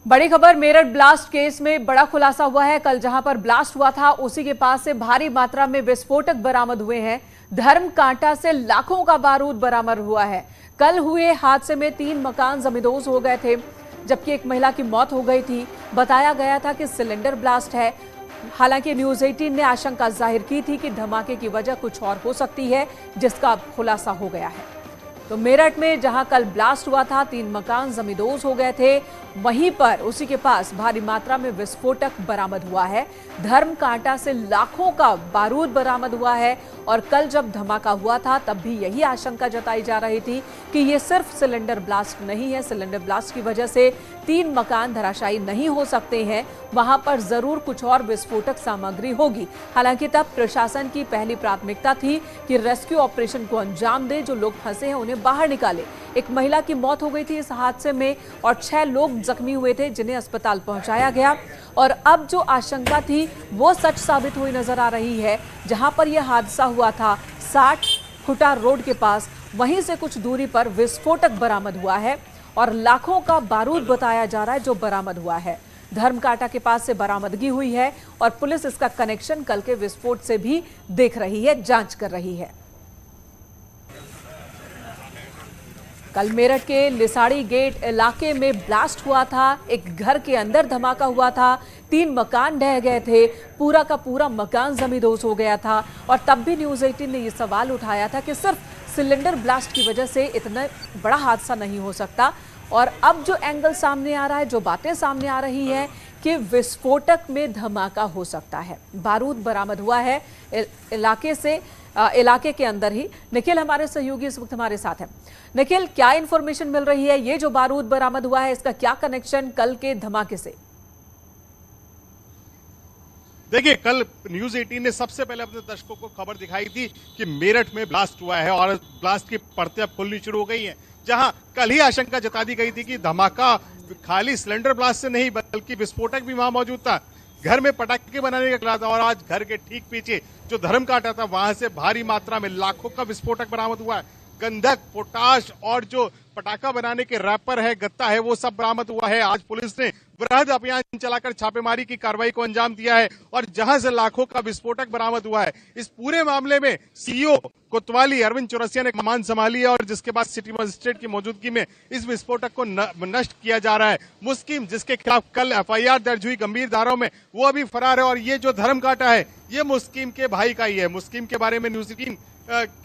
बड़ी खबर, Meerut blast case में बड़ा खुलासा हुआ है। कल जहां पर ब्लास्ट हुआ था उसी के पास से भारी मात्रा में विस्फोटक बरामद हुए हैं। धर्म कांटा से लाखों का बारूद बरामद हुआ है। कल हुए हादसे में 3 मकान जमींदोज हो गए थे, जबकि एक महिला की मौत हो गई थी। बताया गया था कि सिलेंडर ब्लास्ट है। हालांकि न्यूज 18 ने आशंका जाहिर की थी कि धमाके की वजह कुछ और हो सकती है, जिसका अब खुलासा हो गया है। तो मेरठ में जहां कल ब्लास्ट हुआ था 3 मकान जमींदोज हो गए थे, वहीं पर उसी के पास भारी मात्रा में विस्फोटक बरामद हुआ है। धर्म कांटा से लाखों का बारूद बरामद हुआ है। और कल जब धमाका हुआ था तब भी यही आशंका जताई जा रही थी कि ये सिर्फ सिलेंडर ब्लास्ट नहीं है। सिलेंडर ब्लास्ट की वजह से 3 मकान धराशायी नहीं हो सकते हैं, वहां पर जरूर कुछ और विस्फोटक सामग्री होगी। हालांकि तब प्रशासन की पहली प्राथमिकता थी कि रेस्क्यू ऑपरेशन को अंजाम दे, जो लोग फंसे हैं उन्हें बाहर निकाले। एक महिला की मौत हो गई थी इस हादसे में और 6 लोग जख्मी हुए थे, जिन्हें अस्पताल पहुंचाया गया। और अब जो आशंका थी वो सच साबित हुई नजर आ रही है। जहां पर यह हादसा हुआ था 60 खुटा रोड के पास, वहीं से कुछ दूरी पर विस्फोटक बरामद हुआ है और लाखों का बारूद बताया जा रहा है जो बरामद हुआ है। धर्मकांटा के पास से बरामदगी हुई है और पुलिस इसका कनेक्शन कल के विस्फोट से भी देख रही है, जांच कर रही है। कल मेरठ के लिसाड़ी गेट इलाके में ब्लास्ट हुआ था। एक घर के अंदर धमाका हुआ था, 3 मकान ढह गए थे, पूरा का पूरा मकान जमींदोज हो गया था। और तब भी न्यूज 18 ने यह सवाल उठाया था कि सिर्फ सिलेंडर ब्लास्ट की वजह से इतना बड़ा हादसा नहीं हो सकता। और अब जो एंगल सामने आ रहा है, जो बातें सामने आ रही है कि विस्फोटक में धमाका हो सकता है। बारूद बरामद हुआ है इलाके के अंदर ही। निखिल हमारे सहयोगी इस वक्त हमारे साथ हैं। निखिल, क्या इंफॉर्मेशन मिल रही है? ये जो बारूद बरामद हुआ है, इसका क्या कनेक्शन कल के धमाके से? देखिए, कल न्यूज 18 ने सबसे पहले अपने दर्शकों को खबर दिखाई थी कि मेरठ में ब्लास्ट हुआ है और ब्लास्ट की परतें अब खुलनी शुरू हो गई हैं। जहां कल ही आशंका जता दी गई थी कि धमाका खाली सिलेंडर ब्लास्ट से नहीं बल्कि विस्फोटक भी वहां मौजूद था, घर में पटाखे बनाने का खिला था। और आज घर के ठीक पीछे जो धर्म कांटा था वहां से भारी मात्रा में लाखों का विस्फोटक बरामद हुआ है। गंधक, पोटाश और जो पटाखा बनाने के रैपर है, गत्ता है, वो सब बरामद हुआ है। आज पुलिस ने वृहद अभियान चलाकर छापेमारी की कार्रवाई को अंजाम दिया है और जहां से लाखों का विस्फोटक बरामद हुआ है। इस पूरे मामले में सीईओ कोतवाली अरविंद चौरसिया ने कमान संभाली है और जिसके बाद सिटी मजिस्ट्रेट की मौजूदगी में इस विस्फोटक को नष्ट किया जा रहा है। मुस्किम, जिसके खिलाफ कल एफआईआर दर्ज हुई गंभीर धाराओं में, वो अभी फरार है। और ये जो धर्म कांटा है ये मुस्किम के भाई का ही है। मुस्किम के बारे में न्यूज 18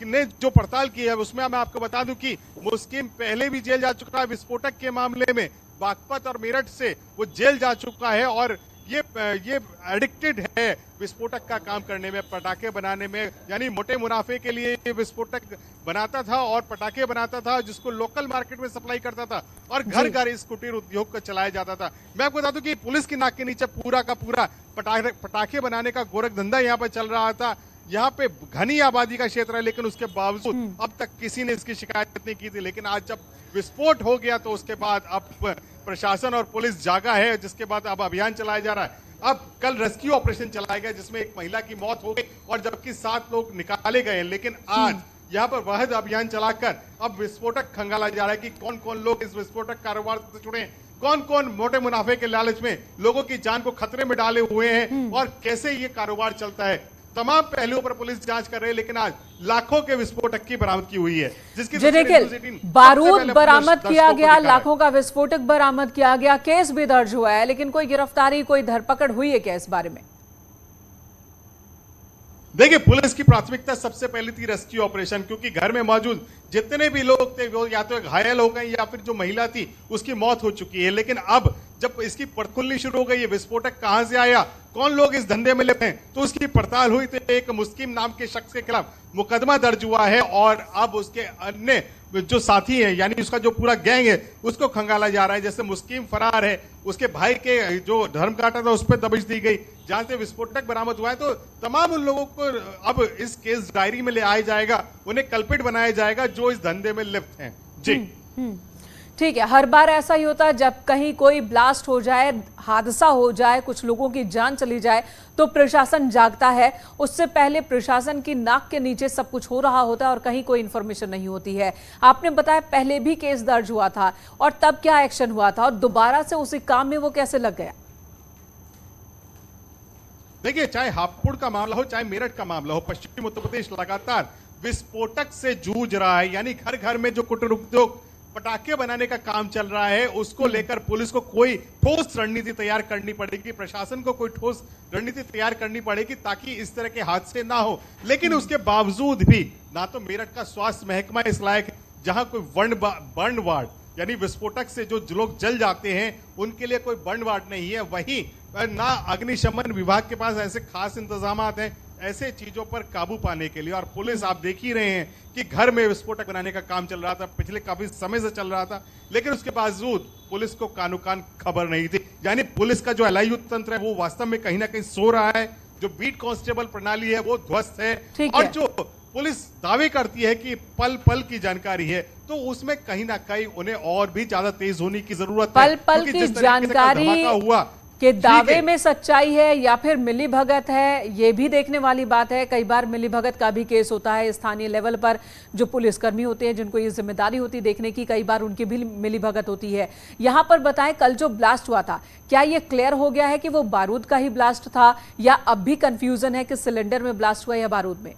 ने जो पड़ताल की है उसमें मैं आपको बता दूं कि मुस्किम पहले भी जेल जा चुका है विस्फोटक के मामले में। बागपत और मेरठ से वो जेल जा चुका है और ये एडिक्टेड है विस्फोटक का काम करने में, पटाखे बनाने में। यानी मोटे मुनाफे के लिए ये विस्फोटक बनाता था और पटाखे बनाता था, जिसको लोकल मार्केट में सप्लाई करता था और घर घर इस कुटीर उद्योग को चलाया जाता था। मैं आपको बता दूं कि पुलिस की नाक के नीचे पूरा का पूरा पटाखे बनाने का गोरख धंधा यहाँ पर चल रहा था। यहाँ पे घनी आबादी का क्षेत्र है, लेकिन उसके बावजूद अब तक किसी ने इसकी शिकायत नहीं की थी। लेकिन आज जब विस्फोट हो गया तो उसके बाद अब प्रशासन और पुलिस जागा है, जिसके बाद अब अभियान चलाया जा रहा है। अब कल रेस्क्यू ऑपरेशन चलाया गया जिसमें एक महिला की मौत हो गई और जबकि 7 लोग निकाले गए। लेकिन आज यहाँ पर वृहद अभियान चलाकर अब विस्फोटक खंगाला जा रहा है कि कौन कौन लोग इस विस्फोटक कारोबार से जुड़े हैं, कौन कौन मोटे मुनाफे के लालच में लोगों की जान को खतरे में डाले हुए हैं और कैसे ये कारोबार चलता है। तमाम पहलुओं पर पुलिस जांच कर रही है। लेकिन आज लाखों के विस्फोटक की बरामदगी हुई है, जिसकी बारूद बरामद किया गया, लाखों का विस्फोटक बरामद किया गया, केस भी दर्ज हुआ है। लेकिन कोई गिरफ्तारी, कोई धरपकड़ हुई है क्या इस बारे में? देखिए, पुलिस की प्राथमिकता सबसे पहले थी रेस्क्यू ऑपरेशन, क्योंकि घर में मौजूद जितने भी लोग थे वो या तो घायल हो गए या फिर जो महिला थी उसकी मौत हो चुकी है। लेकिन अब जब इसकी पड़ताल शुरू हो गई है, विस्फोटक कहां से आया, कौन लोग इस धंधे में लिप्त हैं, तो उसकी पड़ताल हुई तो एक मुस्किम नाम के शख्स के खिलाफ मुकदमा दर्ज हुआ है और अब उसके अन्य जो साथी है, यानी उसका जो पूरा गैंग है, उसको खंगाला जा रहा है। जैसे मुस्किम फरार है, उसके भाई के जो धर्म कांटा था उस पर दबिश दी गई, जहां से विस्फोटक बरामद हुआ है। तो तमाम उन लोगों को अब इस केस डायरी में ले आया जाएगा, उन्हें कल्पित बनाया जाएगा जो इस धंधे में लिप्त हैं। जी ठीक है, हर बार ऐसा ही होता है जब कहीं कोई ब्लास्ट हो जाए, हादसा हो जाए, कुछ लोगों की जान चली जाए तो प्रशासन जागता है। उससे पहले प्रशासन की नाक के नीचे सब कुछ हो रहा होता है और कहीं कोई इंफॉर्मेशन नहीं होती है। आपने बताया पहले भी केस दर्ज हुआ था और तब क्या एक्शन हुआ था और दोबारा से उसी काम में वो कैसे लग गया? देखिए, चाहे हापुड़ का मामला हो, चाहे मेरठ का मामला हो, पश्चिमी उत्तर प्रदेश लगातार विस्फोटक से जूझ रहा है। यानी घर घर में जो कुटीर उद्योग पटाखे बनाने का काम चल रहा है, उसको लेकर पुलिस को कोई ठोस रणनीति तैयार करनी पड़ेगी, प्रशासन को कोई ठोस रणनीति तैयार करनी पड़ेगी ताकि इस तरह के हादसे ना हो। लेकिन उसके बावजूद भी ना तो मेरठ का स्वास्थ्य महकमा इस लायक, जहां कोई बर्न वार्ड यानी विस्फोटक से जो लोग जल जाते हैं उनके लिए कोई बर्न वार्ड नहीं है, वहीं ना अग्निशमन विभाग के पास ऐसे खास इंतजाम हैं ऐसे चीजों पर काबू पाने के लिए। और पुलिस आप देख ही रहे हैं कि घर में विस्फोटक बनाने का काम चल रहा था, पिछले काफी समय से चल रहा था, लेकिन उसके बावजूद पुलिस को कानो कान खबर नहीं थी। यानी पुलिस का जो एलआईयू तंत्र है वो वास्तव में कहीं ना कहीं सो रहा है। जो बीट कांस्टेबल प्रणाली है वो ध्वस्त है और जो पुलिस दावे करती है कि पल पल की जानकारी है, तो उसमें कहीं ना कहीं उन्हें और भी ज्यादा तेज होने की जरूरत है। पल पल की जानकारी हुआ के दावे में सच्चाई है या फिर मिलीभगत है, ये भी देखने वाली बात है। कई बार मिलीभगत का भी केस होता है स्थानीय लेवल पर। जो पुलिसकर्मी होते हैं जिनको ये जिम्मेदारी होती है देखने की, कई बार उनकी भी मिलीभगत होती है। यहां पर बताएं, कल जो ब्लास्ट हुआ था, क्या ये क्लियर हो गया है कि वो बारूद का ही ब्लास्ट था या अब भी कंफ्यूजन है कि सिलेंडर में ब्लास्ट हुआ या बारूद में?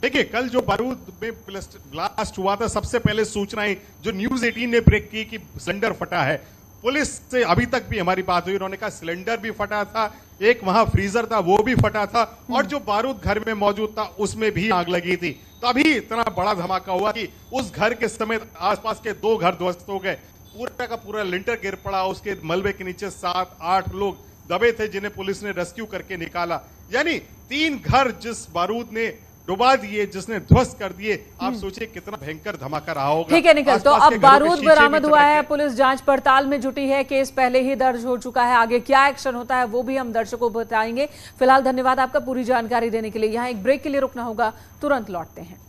देखिए, कल जो बारूद में ब्लास्ट हुआ था, सबसे पहले सूचनाएं जो न्यूज 18 ने ब्रेक की कि सिलेंडर फटा है। पुलिस से अभी तक भी हमारी बात हुई, उन्होंने कहा सिलेंडर भी फटा था, एक वहां फ्रीजर था वो भी फटा था और जो बारूद घर में मौजूद था उसमें भी आग लगी थी। तभी इतना बड़ा धमाका हुआ कि उस घर के समेत आसपास के 2 घर ध्वस्त हो गए। पूरा का पूरा लिंटर गिर पड़ा, उसके मलबे के नीचे 7-8 लोग दबे थे जिन्हें पुलिस ने रेस्क्यू करके निकाला। यानी 3 घर जिस बारूद ने डुबा दिए, जिसने ध्वस्त कर दिए, आप सोचिए कितना भयंकर धमाका रहा होगा। ठीक है निखिल, तो अब बारूद बरामद हुआ है, पुलिस जांच पड़ताल में जुटी है, केस पहले ही दर्ज हो चुका है। आगे क्या एक्शन होता है वो भी हम दर्शकों को बताएंगे। फिलहाल धन्यवाद आपका पूरी जानकारी देने के लिए। यहाँ एक ब्रेक के लिए रुकना होगा, तुरंत लौटते हैं।